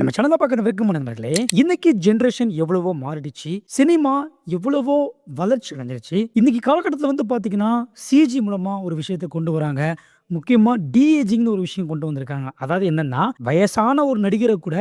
நம்ம சேனலை பார்க்குற வெறுக்கும் நண்பர்களே, இன்னைக்கு ஜென்ரேஷன் எவ்வளவோ மாறிடுச்சு. சினிமா எவ்வளவோ வளர்ச்சி அடைஞ்சிருச்சு. இன்னைக்கு காலகட்டத்தில பார்த்தீங்கன்னா, சிஜி மூலமா ஒரு விஷயத்த கொண்டு வராங்க. முக்கியமா டி-ஏஜிங்ன்னு ஒரு விஷயம் கொண்டு வந்திருக்காங்க. அதாவது என்னன்னா, வயசான ஒரு நடிகர கூட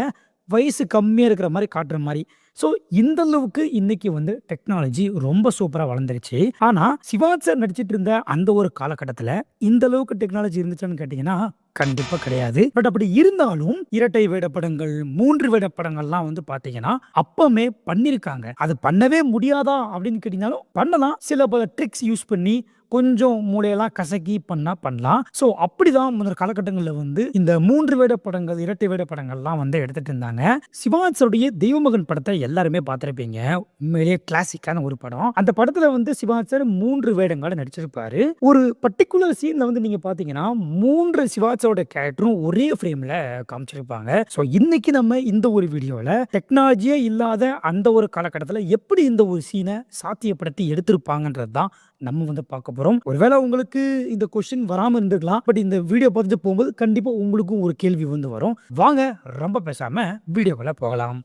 வயசு கம்மியா இருக்கிற மாரி காட்டுற மாரி. ஸோ இந்த அளவுக்கு இன்னைக்கு டெக்னாலஜி ரொம்ப சூப்பரா வளர்ந்துருச்சு. ஆனா, சிவாஜி சார் நடிச்சிட்டு இருந்த அந்த ஒரு காலகட்டத்தில இந்த அளவுக்கு டெக்னாலஜி இருந்துச்சான்னு கேட்டீங்கன்னா, கண்டிப்பா கிடையாது. பட் அப்படி இருந்தாலும் இரட்டை வேட படங்கள், 3 வேட படங்கள்லாம் பார்த்தீங்கன்னா, அப்பமே பண்ணியிருக்காங்க. அது பண்ணவே முடியாதா அப்படின்னு கேட்டீங்கனாலும் பண்ணலாம். சில பல ட்ரிக்ஸ் யூஸ் பண்ணி கொஞ்சம் மூளையெல்லாம் கசக்கி பண்ணா பண்ணலாம். ஸோ அப்படிதான் முன்னர் காலகட்டங்கள்ல இந்த 3 வேட படங்கள், இரட்டை வேட படங்கள்லாம் எடுத்துட்டு இருந்தாங்க. சிவாஜி சாருடைய தெய்வமகன் படத்த எல்லாருமே பார்த்திருப்பீங்க. உண்மையிலேயே கிளாசிக்கான ஒரு படம். அந்த படத்துல சிவாஜி சார் 3 வேடங்கள்ல நடிச்சிருப்பாரு. ஒரு பர்ட்டிகுலர் சீன்ல நீங்க பார்த்தீங்கன்னா, 3 சிவாஜி சாரோட கேரக்டரும் ஒரே ஃப்ரேம்ல காமிச்சிருப்பாங்க. ஸோ இன்னைக்கு நம்ம இந்த ஒரு வீடியோல டெக்னாலஜியே இல்லாத அந்த ஒரு காலகட்டத்துல எப்படி இந்த ஒரு சீன சாத்தியப்படுத்தி எடுத்திருப்பாங்கன்றது தான் நம்ம பார்க்க போறோம். ஒருவேளை உங்களுக்கு இந்த கொஸ்டின் வராம இருந்திருக்கலாம். பட் இந்த வீடியோ பார்த்துட்டு போகும்போது கண்டிப்பா உங்களுக்கும் ஒரு கேள்வி வரும். வாங்க ரொம்ப பேசாம வீடியோக்குள்ள போகலாம்.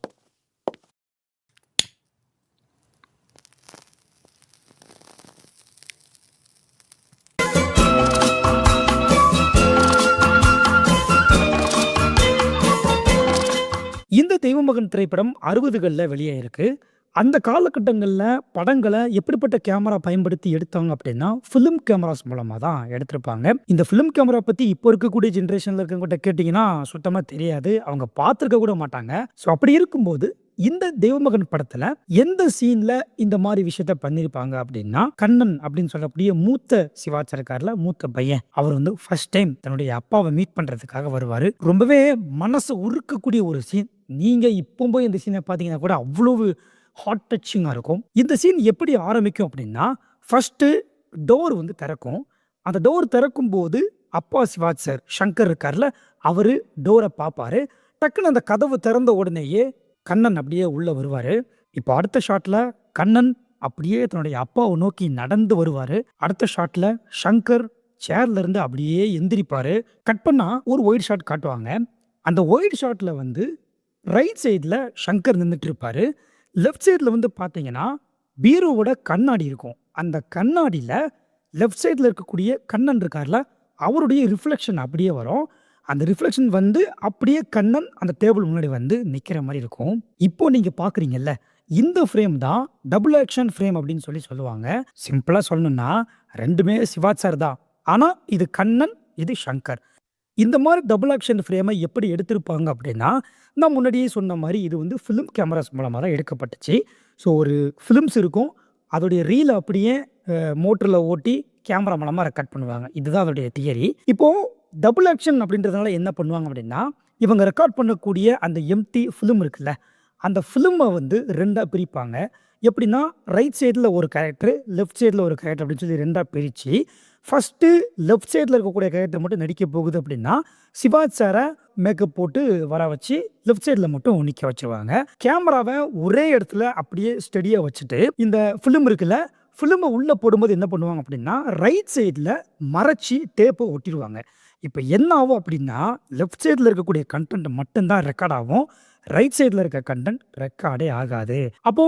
இந்த தெய்வமகன் திரைப்படம் 60கள்ல வெளியாயிருக்கு. அந்த காலகட்டங்கள்ல படங்கள எப்படிப்பட்ட கேமரா பயன்படுத்தி எடுத்தாங்க அப்படின்னா, ஃபிலிம் கேமராஸ் மூலமா தான் எடுத்திருப்பாங்க. இந்த ஃபிலிம் கேமரா பத்தி இப்போ இருக்கக்கூடிய ஜெனரேஷன்ல இருக்கவங்ககிட்ட கேட்டீங்கன்னா, சுத்தமா தெரியாது. அவங்க பார்த்திருக்க கூட மாட்டாங்க. ஸோ அப்படி இருக்கும்போது, இந்த தெய்வமகன் படத்துல எந்த சீன்ல இந்த மாரி விஷயத்த பண்ணியிருப்பாங்க அப்படின்னா, கண்ணன் அப்படின்னு சொல்லக்கூடிய மூத்த சிவாஜி இருக்கார்ல, மூத்த பையன். அவர் ஃபர்ஸ்ட் டைம் தன்னுடைய அப்பாவ மீட் பண்றதுக்காக வருவாரு. ரொம்பவே மனசு உருக்கக்கூடிய ஒரு சீன். நீங்க இப்போ போய் இந்த சீன பார்த்தீங்கன்னா கூட அவ்வளவு ஹார்ட் டச்சிங்கா இருக்கும். இந்த சீன் எப்படி ஆரம்பிக்கும் அப்படின்னா, ஃபர்ஸ்ட்டு டோர் திறக்கும். அந்த டோர் திறக்கும்போது அப்பா சிவாஜி சார் சங்கர் இருக்கார்ல, அவரு டோர பார்ப்பாரு. டக்குனு அந்த கதவு திறந்த உடனேயே கண்ணன் அப்படியே உள்ள வருவாரு. இப்போ அடுத்த ஷாட்ல கண்ணன் அப்படியே தன்னுடைய அப்பாவ நோக்கி நடந்து வருவாரு. அடுத்த ஷாட்ல சங்கர் சேர்ல இருந்து அப்படியே எந்திரிப்பாரு. கட் பண்ணா ஒரு ஒயிட் ஷாட் காட்டுவாங்க. அந்த ஒயிட் ஷாட்ல ரைட் சைடுல சங்கர் நின்னுட்டு இருப்பாரு. லெஃப்ட் சைடுல பார்த்தீங்கன்னா, பீரோவோட கண்ணாடி இருக்கும். அந்த கண்ணாடியில லெஃப்ட் சைடுல இருக்கக்கூடிய கண்ணன் இருக்கார்ல, அவருடைய ரிஃப்ளெக்ஷன் அப்படியே வரும். அந்த ரிஃப்ளெக்ஷன் அப்படியே கண்ணன் அந்த டேபிள் முன்னாடி நிக்கிற மாரி இருக்கும். இப்போ நீங்க பார்க்குறீங்கல்ல, இந்த ஃப்ரேம் தான் டபுள் ஆக்ஷன் ஃப்ரேம் அப்படின்னு சொல்லுவாங்க. சிம்பிளா சொல்லணும்னா 2மே சிவாஜி சார் தான். ஆனா இது கண்ணன், இது சங்கர். இந்த மாரி டபுள் ஆக்ஷன் ஃப்ரேம எப்படி எடுத்திருப்பாங்க அப்படின்னா, நான் முன்னாடியே சொன்ன மாரி இது ஃபிலிம் கேமராஸ் மூலமா தான் எடுக்கப்பட்டுச்சு. ஸோ ஒரு ஃபிலிம்ஸ் இருக்கும். அதோடைய ரீல அப்படியே மோட்டர்ல ஓட்டி கேமரா மூலமா ரெக்கார்ட் பண்ணுவாங்க. இதுதான் அதோடைய தியரி. இப்போ டபுள் ஆக்ஷன் அப்படின்றதுனால என்ன பண்ணுவாங்க அப்படின்னா, இவங்க ரெக்கார்ட் பண்ணக்கூடிய அந்த எம்ப்டி ஃபிலிம் இருக்குல்ல, அந்த ஃபிலிம்ம 2ஆ பிரிப்பாங்க. எப்படின்னா, ரைட் சைடுல ஒரு கேரக்டர், லெஃப்ட் சைடுல ஒரு கேரக்டர் அப்படின்னு சொல்லி 2ஆ பிரிச்சு, ஃபர்ஸ்ட்டு லெஃப்ட் சைடுல இருக்கக்கூடிய கேரக்டர் மட்டும் நடிக்க போகுது அப்படின்னா, சிவாஜி சார மேக்கப் போட்டு வர வச்சு, லெஃப்ட் சைடுல மட்டும் நிக்க வச்சுருவாங்க. கேமராவ ஒரே இடத்துல அப்படியே ஸ்டெடியா வச்சுட்டு, இந்த ஃபிலிம் இருக்குல்ல, ஃபிலிம உள்ள போடும்போது என்ன பண்ணுவாங்க அப்படின்னா, ரைட் சைடுல மறைச்சு டேப்ப ஒட்டிருவாங்க. இப்ப என்ன ஆகும் அப்படின்னா, லெஃப்ட் சைடுல இருக்கக்கூடிய கன்டென்ட் மட்டும் தான் ரெக்கார்ட் ஆகும். ரைட் சைடுல இருக்க கன்டென்ட் ரெக்கார்டே ஆகாது. அப்போ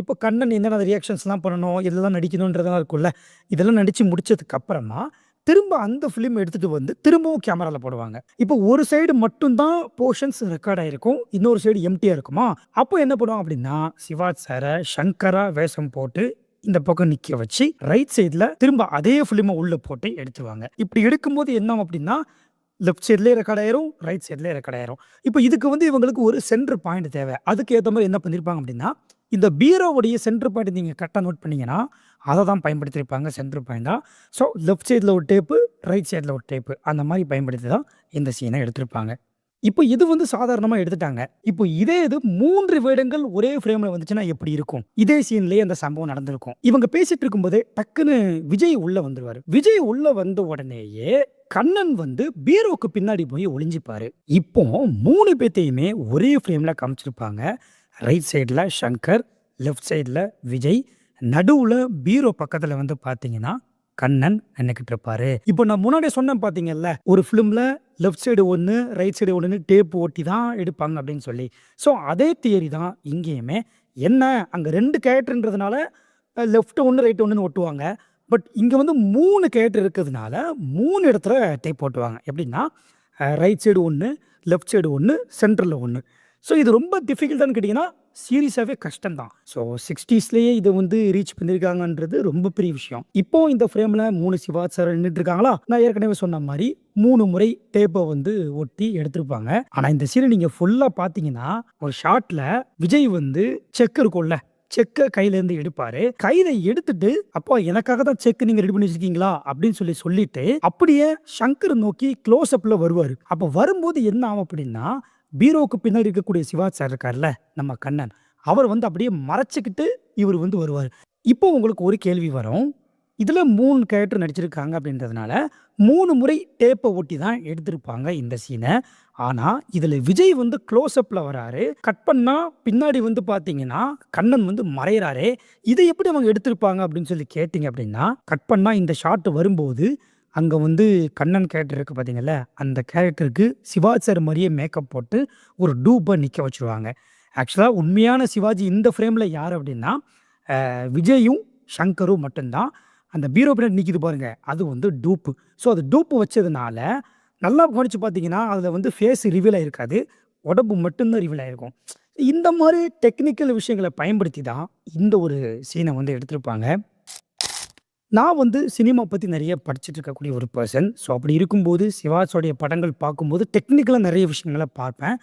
இப்போ கண்ணன் என்னென்ன ரியாக்ஷன்ஸ்லாம் பண்ணணும், இதெல்லாம் நடிக்கணுன்றதெல்லாம் இருக்கும்ல. இதெல்லாம் நடிச்சு முடிச்சதுக்கு அப்புறமா, திரும்ப அந்த ஃபிலிம் எடுத்துட்டு திரும்பவும் கேமரால போடுவாங்க. இப்போ ஒரு சைடு மட்டும் தான் போர்ஷன்ஸ் ரெக்கார்ட் ஆயிருக்கும். இன்னொரு சைடு எம்ப்டியா இருக்குமா? அப்போ என்ன பண்ணுவாங்க அப்படின்னா, சிவாஜி சார சங்கரா வேஷம் போட்டு இந்த பக்கம் நிக்க வச்சு, ரைட் சைடுல திரும்ப அதே ஃபிலிம உள்ள போட்டு எடுத்துருவாங்க. இப்படி எடுக்கும்போது என்ன ஆகும் அப்படின்னா, லெஃப்ட் சைட்லயே ரெக்கார்ட் ஆயிரும். ரைட் சைட்லயே ரெக்கார்ட் ஆயிரும். இப்போ இதுக்கு இவங்களுக்கு ஒரு சென்டர் பாயிண்ட் தேவை. அதுக்கு ஏத்த மாரி என்ன பண்ணியிருப்பாங்க அப்படின்னா, இந்த பீரோவுடைய சென்டர் பாயிண்ட் நீங்க கரெக்ட்டா நோட் பண்ணீங்கன்னா, அத தான் பயன்படுத்தியிருப்பாங்க சென்டர் பாயிண்ட்டா. ஸோ லெஃப்ட் சைட்ல ஒரு டேப்பு, ரைட் சைட்ல ஒரு டேப்பு அந்த மாரி பயன்படுத்தி தான் இந்த சீன எடுத்திருப்பாங்க. இப்போ இது சாதாரணமா எடுத்துட்டாங்க. இப்போ இதே இது 3 வேடங்கள் ஒரே ஃப்ரேம்ல வந்துச்சுன்னா எப்படி இருக்கும்? இதே சீன்லயே அந்த சம்பவம் நடந்திருக்கும். இவங்க பேசிட்டு இருக்கும்போதே டக்குன்னு விஜய் உள்ள வந்துருவாரு. விஜய் உள்ள வந்த உடனேயே கண்ணன் பீரோக்கு பின்னாடி போய் ஒளிஞ்சுப்பாரு. இப்போ 3 பேத்தையுமே ஒரே ஃப்ரேம்ல காமிச்சிருப்பாங்க. ரைட் சைடுல சங்கர், லெஃப்ட் சைடுல விஜய், நடுவுல பீரோ பக்கத்துல பார்த்தீங்கன்னா கண்ணன் நின்னுக்கிட்டு இருப்பாரு. இப்போ நான் முன்னாடியே சொன்னேன் பார்த்தீங்கல்ல, ஒரு ஃபிலிம்ல லெஃப்ட் சைடு 1, ரைட் சைடு 1ன்னு டேப் ஒட்டி தான் எடுப்பாங்க அப்படின்னு சொல்லி. ஸோ அதே தியரி தான் இங்கேயுமே. என்ன அங்க 2 கேரக்டர்ன்றதுனால லெஃப்ட் 1, ரைட் 1ன்னு ஒட்டுவாங்க. பட் இங்க வந்து 3 கேரக்டர் இருக்கிறதுனால 3 இடத்துல டேப் ஒட்டுவாங்க. எப்படின்னா ரைட் சைடு 1, லெஃப்ட் சைடு 1, சென்டர்ல 1. ஸோ இது ரொம்ப டிஃபிகல்ட்டான்னு கேட்டிங்கன்னா, சீரியஸாவே கஷ்டம் தான். ஸோ 60ஸ்லயே இத வந்து ரீச் பண்ணியிருக்காங்கன்றது ரொம்ப பெரிய விஷயம். இப்போ இந்த ஃப்ரேம்ல 3 சிவாஜி சார் நின்னுட்டு இருக்காங்களா, நான் ஏற்கனவே சொன்ன மாரி 3 முறை டேப்ப வந்து ஒட்டி எடுத்திருப்பாங்க. ஆனா இந்த சீன நீங்க ஃபுல்லா பார்த்தீங்கன்னா, ஒரு ஷாட்ல விஜய் வந்து செக் இருக்கும்ல, செக்க கையிலேருந்து எடுப்பாரு. கையில எடுத்துட்டு, "அப்பா எனக்காக தான் செக் நீங்க ரெடி பண்ணி வச்சிருக்கீங்களா?" அப்படின்னு சொல்லிட்டு, அப்படியே சங்கர் நோக்கி க்ளோஸ் அப்ல வருவாரு. அப்ப வரும்போது என்ன ஆகும் அப்படின்னா, பீரோவுக்கு பின்னாடி இருக்கக்கூடிய சிவாஜி சார் இருக்கார்ல, நம்ம கண்ணன். அவர் வந்து அப்படியே மறைச்சுக்கிட்டு இவரு வந்து வருவாரு. இப்போ உங்களுக்கு ஒரு கேள்வி வரும். இதுல 3 கேரக்டர் நடிச்சிருக்காங்க அப்படின்றதுனால, 3 முறை டேப்ப ஒட்டி தான் எடுத்திருப்பாங்க இந்த சீன. ஆனா, இதுல விஜய் வந்து க்ளோஸ் அப்ல வராரு. கட் பண்ணா பின்னாடி வந்து பார்த்தீங்கன்னா, கண்ணன் வந்து மறையிறாரே. இத எப்படி அவங்க எடுத்திருப்பாங்க அப்படின்னு சொல்லி கேட்டீங்க அப்படின்னா, கட் பண்ணா இந்த ஷாட் வரும்போது, அங்க வந்து கண்ணன் கேரக்டர் இருக்கு பார்த்தீங்கல்ல, அந்த கேரக்டருக்கு சிவாஜி சார் மாரியே மேக்கப் போட்டு ஒரு டூப்ப நிக்க வச்சுருவாங்க. ஆக்சுவலா உண்மையான சிவாஜி இந்த ஃப்ரேம்ல யாரு அப்படின்னா, விஜயும், சங்கரும் மட்டும் தான். அந்த பீரோ பின்னாடி நிக்குது பாருங்க, அது வந்து டூப்பு. ஸோ அது டூப்பு வச்சதுனால, நல்லா கவனிச்சு பார்த்தீங்கன்னா, அதுல வந்து ஃபேஸ் ரிவீல் ஆயிருக்காது. உடம்பு மட்டும் தான் ரிவீல் ஆயிருக்கும். இந்த மாரி டெக்னிக்கல் விஷயங்கள பயன்படுத்தி தான் இந்த ஒரு சீன வந்து எடுத்திருப்பாங்க. நான் வந்து சினிமா பத்தி நெறைய படிச்சுட்டு இருக்கக்கூடிய ஒரு பெர்சன். ஸோ அப்படி இருக்கும்போது, சிவாஜியோடைய படங்கள் பார்க்கும்போது டெக்னிக்கலா நெறைய விஷயங்கள பார்ப்பேன்.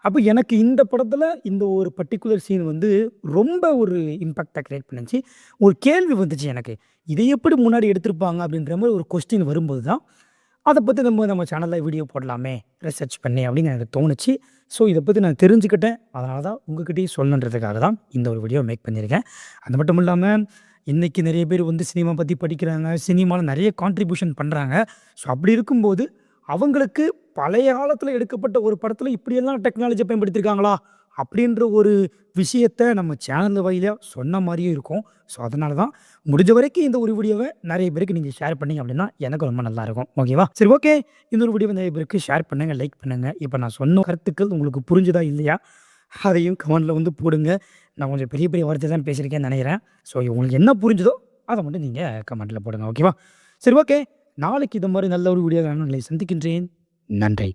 அப்ப எனக்கு இந்த படத்துல இந்த ஒரு பர்ட்டிகுலர் சீன் வந்து ரொம்ப ஒரு இம்பாக்ட்ட கிரியேட் பண்ணுச்சு. ஒரு கேள்வி வந்துச்சு எனக்கு. இத எப்படி முன்னாடி எடுத்திருப்பாங்க அப்படின்ற மாரி ஒரு கொஸ்டின் வரும்போது தான், அத பத்தி நம்ம சேனல்ல வீடியோ போடலாமே, ரிசர்ச் பண்ணி அப்படின்னு எனக்கு தோணுச்சு. ஸோ இத பத்தி நான் தெரிஞ்சுக்கிட்டேன். அதனால தான் உங்ககிட்டயும் சொல்லணுன்றதுக்காக தான் இந்த ஒரு வீடியோ மேக் பண்ணியிருக்கேன். அது மட்டும் இல்லாம, இன்னைக்கு நெறைய பேர் வந்து சினிமா பத்தி படிக்கிறாங்க. சினிமால நெறைய கான்ட்ரிபியூஷன் பண்றாங்க. ஸோ அப்படி இருக்கும்போது, அவங்களுக்கு பழைய காலத்துல எடுக்கப்பட்ட ஒரு படத்துல இப்படியெல்லாம் டெக்னாலஜிய பயன்படுத்தியிருக்காங்களா? அப்படின்ற ஒரு விஷயத்த நம்ம சேனல் வழியா சொன்ன மாரியும் இருக்கும். ஸோ அதனால தான் முடிஞ்ச வரைக்கும் இந்த ஒரு வீடியோவ நெறைய பேருக்கு நீங்க ஷேர் பண்ணீங்க அப்படின்னா, எனக்கு ரொம்ப நல்லா இருக்கும். ஓகேவா? சரி ஓகே. இந்த ஒரு வீடியோவ நெறைய பேருக்கு ஷேர் பண்ணுங்க, லைக் பண்ணுங்க. இப்ப நான் சொன்ன கருத்துக்கள் உங்களுக்கு புரிஞ்சுதா? இல்லையா? அதையும் கமெண்ட்ல வந்து போடுங்க. நான் கொஞ்சம் பெரிய பெரிய வார்த்தை தான் பேசியிருக்கேன்னு நெனைக்கிறேன். ஸோ உங்களுக்கு என்ன புரிஞ்சுதோ, அத மட்டும் நீங்க கமெண்ட்ல போடுங்க. ஓகேவா? சரி ஓகே. நாளைக்கு இது மாரி நல்ல ஒரு வீடியோல நான் உங்களை சந்திக்கின்றேன். நன்றி.